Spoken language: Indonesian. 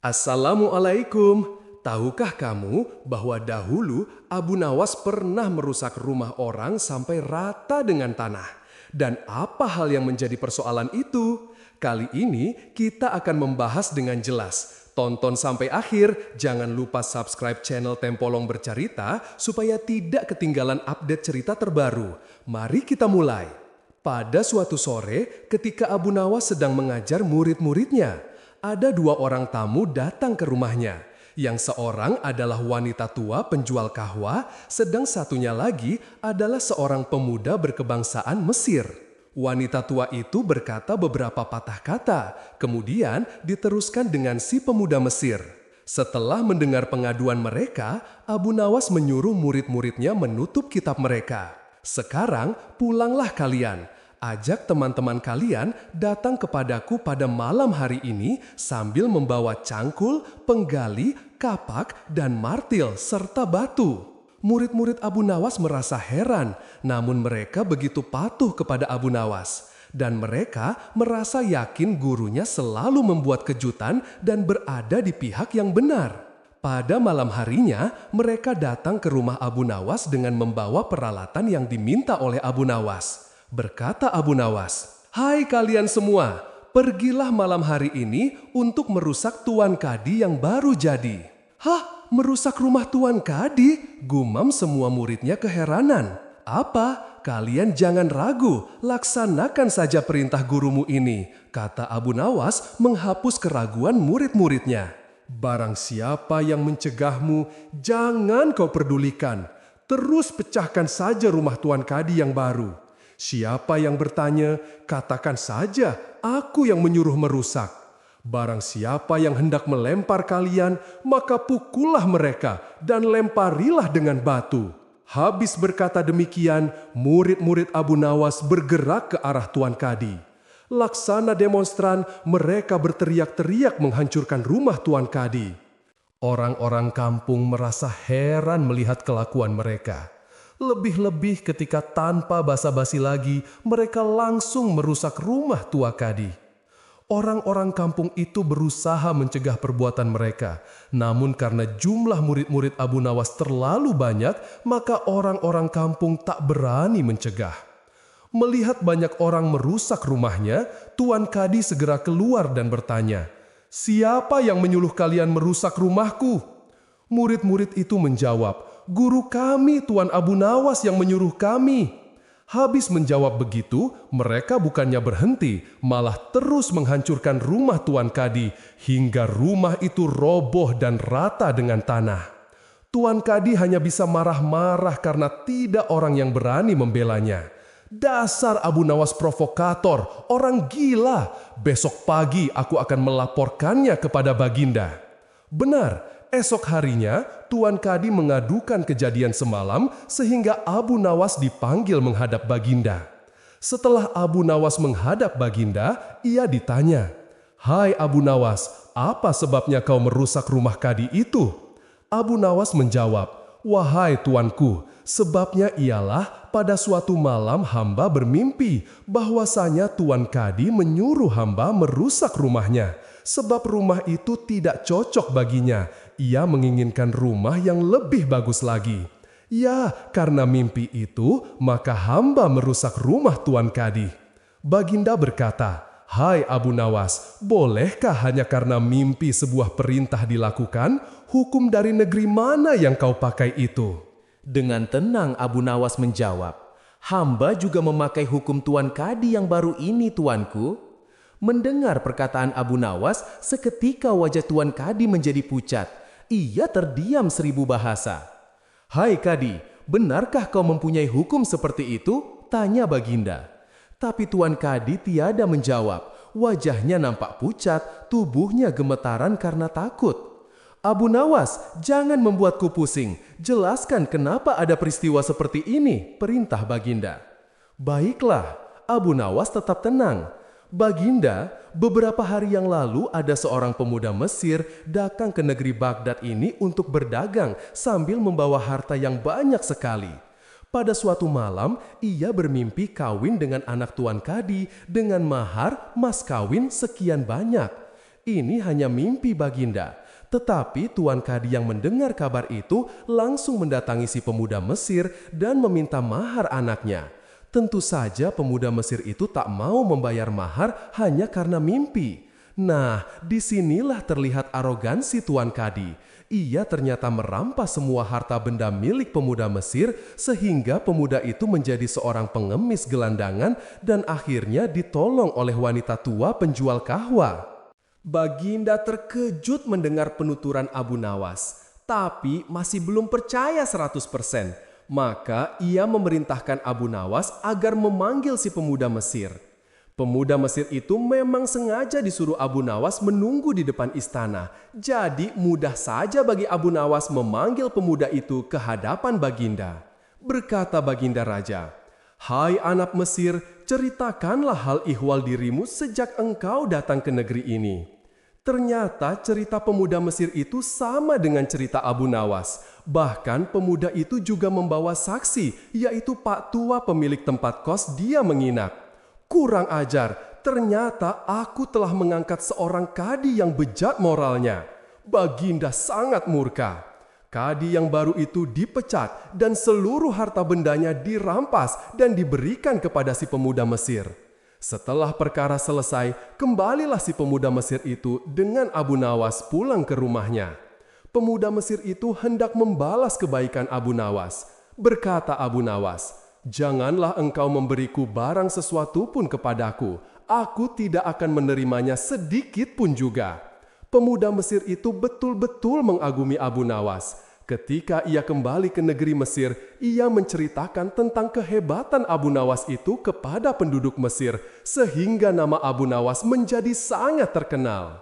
Assalamualaikum. Tahukah kamu bahwa dahulu Abu Nawas pernah merusak rumah orang sampai rata dengan tanah? Dan apa hal yang menjadi persoalan itu? Kali ini kita akan membahas dengan jelas. Tonton sampai akhir, jangan lupa subscribe channel Tempolong Bercerita supaya tidak ketinggalan update cerita terbaru. Mari kita mulai. Pada suatu sore, ketika Abu Nawas sedang mengajar murid-muridnya, ada dua orang tamu datang ke rumahnya. Yang seorang adalah wanita tua penjual kahwa, sedang satunya lagi adalah seorang pemuda berkebangsaan Mesir. Wanita tua itu berkata beberapa patah kata, kemudian diteruskan dengan si pemuda Mesir. Setelah mendengar pengaduan mereka, Abu Nawas menyuruh murid-muridnya menutup kitab mereka. Sekarang pulanglah kalian. Ajak teman-teman kalian datang kepadaku pada malam hari ini sambil membawa cangkul, penggali, kapak, dan martil serta batu. Murid-murid Abu Nawas merasa heran, namun mereka begitu patuh kepada Abu Nawas. Dan mereka merasa yakin gurunya selalu membuat kejutan dan berada di pihak yang benar. Pada malam harinya, mereka datang ke rumah Abu Nawas dengan membawa peralatan yang diminta oleh Abu Nawas. Berkata Abu Nawas, "Hai kalian semua, pergilah malam hari ini untuk merusak Tuan Kadi yang baru jadi." "Hah? Merusak rumah Tuan Kadi?" gumam semua muridnya keheranan. "Apa? Kalian jangan ragu, laksanakan saja perintah gurumu ini," kata Abu Nawas menghapus keraguan murid-muridnya. "Barang siapa yang mencegahmu, jangan kau pedulikan. Terus pecahkan saja rumah Tuan Kadi yang baru. Siapa yang bertanya, katakan saja, aku yang menyuruh merusak. Barang siapa yang hendak melempar kalian, maka pukullah mereka dan lemparilah dengan batu." Habis berkata demikian, murid-murid Abu Nawas bergerak ke arah Tuan Kadi. Laksana demonstran, mereka berteriak-teriak menghancurkan rumah Tuan Kadi. Orang-orang kampung merasa heran melihat kelakuan mereka. Lebih-lebih ketika tanpa basa-basi lagi, mereka langsung merusak rumah tua Kadi. Orang-orang kampung itu berusaha mencegah perbuatan mereka. Namun karena jumlah murid-murid Abu Nawas terlalu banyak, maka orang-orang kampung tak berani mencegah. Melihat banyak orang merusak rumahnya, Tuan Kadi segera keluar dan bertanya, "Siapa yang menyuruh kalian merusak rumahku?" Murid-murid itu menjawab, "Guru kami, Tuan Abu Nawas yang menyuruh kami." Habis menjawab begitu, mereka bukannya berhenti, malah terus menghancurkan rumah Tuan Kadi, hingga rumah itu roboh dan rata dengan tanah. Tuan Kadi hanya bisa marah-marah karena tidak orang yang berani membelanya. "Dasar Abu Nawas provokator, orang gila. Besok pagi aku akan melaporkannya kepada Baginda." Benar. Esok harinya, Tuan Kadi mengadukan kejadian semalam sehingga Abu Nawas dipanggil menghadap Baginda. Setelah Abu Nawas menghadap Baginda, ia ditanya, "Hai Abu Nawas, apa sebabnya kau merusak rumah Kadi itu?" Abu Nawas menjawab, "Wahai tuanku, sebabnya ialah pada suatu malam hamba bermimpi bahwasanya Tuan Kadi menyuruh hamba merusak rumahnya. Sebab rumah itu tidak cocok baginya. Ia menginginkan rumah yang lebih bagus lagi. Ya, karena mimpi itu, maka hamba merusak rumah Tuan Kadi." Baginda berkata, "Hai Abu Nawas, bolehkah hanya karena mimpi sebuah perintah dilakukan? Hukum dari negeri mana yang kau pakai itu?" Dengan tenang Abu Nawas menjawab, "Hamba juga memakai hukum Tuan Kadi yang baru ini, tuanku." Mendengar perkataan Abu Nawas, seketika wajah Tuan Kadi menjadi pucat. Ia terdiam 1000 bahasa. "Hai Kadi, benarkah kau mempunyai hukum seperti itu?" tanya Baginda. Tapi Tuan Kadi tiada menjawab. Wajahnya nampak pucat, tubuhnya gemetaran karena takut. "Abu Nawas, jangan membuatku pusing. Jelaskan kenapa ada peristiwa seperti ini," perintah Baginda. "Baiklah." Abu Nawas tetap tenang. "Baginda, beberapa hari yang lalu ada seorang pemuda Mesir datang ke negeri Baghdad ini untuk berdagang sambil membawa harta yang banyak sekali. Pada suatu malam, ia bermimpi kawin dengan anak Tuan Kadi dengan mahar mas kawin sekian banyak. Ini hanya mimpi Baginda. Tetapi Tuan Kadi yang mendengar kabar itu langsung mendatangi si pemuda Mesir dan meminta mahar anaknya. Tentu saja pemuda Mesir itu tak mau membayar mahar hanya karena mimpi. Nah, disinilah terlihat arogansi Tuan Kadi. Ia ternyata merampas semua harta benda milik pemuda Mesir sehingga pemuda itu menjadi seorang pengemis gelandangan dan akhirnya ditolong oleh wanita tua penjual kahwa. Baginda terkejut mendengar penuturan Abu Nawas, tapi masih belum percaya 100%. Maka ia memerintahkan Abu Nawas agar memanggil si pemuda Mesir. Pemuda Mesir itu memang sengaja disuruh Abu Nawas menunggu di depan istana. Jadi mudah saja bagi Abu Nawas memanggil pemuda itu ke hadapan Baginda. Berkata Baginda Raja, "Hai anak Mesir, ceritakanlah hal ihwal dirimu sejak engkau datang ke negeri ini." Ternyata cerita pemuda Mesir itu sama dengan cerita Abu Nawas. Bahkan pemuda itu juga membawa saksi, yaitu Pak Tua pemilik tempat kos dia menginap. Kurang ajar, ternyata aku telah mengangkat seorang kadi yang bejat moralnya. Baginda sangat murka. Kadi yang baru itu dipecat dan seluruh harta bendanya dirampas dan diberikan kepada si pemuda Mesir. Setelah perkara selesai, kembalilah si pemuda Mesir itu dengan Abu Nawas pulang ke rumahnya. Pemuda Mesir itu hendak membalas kebaikan Abu Nawas. Berkata Abu Nawas, "Janganlah engkau memberiku barang sesuatu pun kepadaku. Aku tidak akan menerimanya sedikit pun juga." Pemuda Mesir itu betul-betul mengagumi Abu Nawas. Ketika ia kembali ke negeri Mesir, ia menceritakan tentang kehebatan Abu Nawas itu kepada penduduk Mesir, sehingga nama Abu Nawas menjadi sangat terkenal.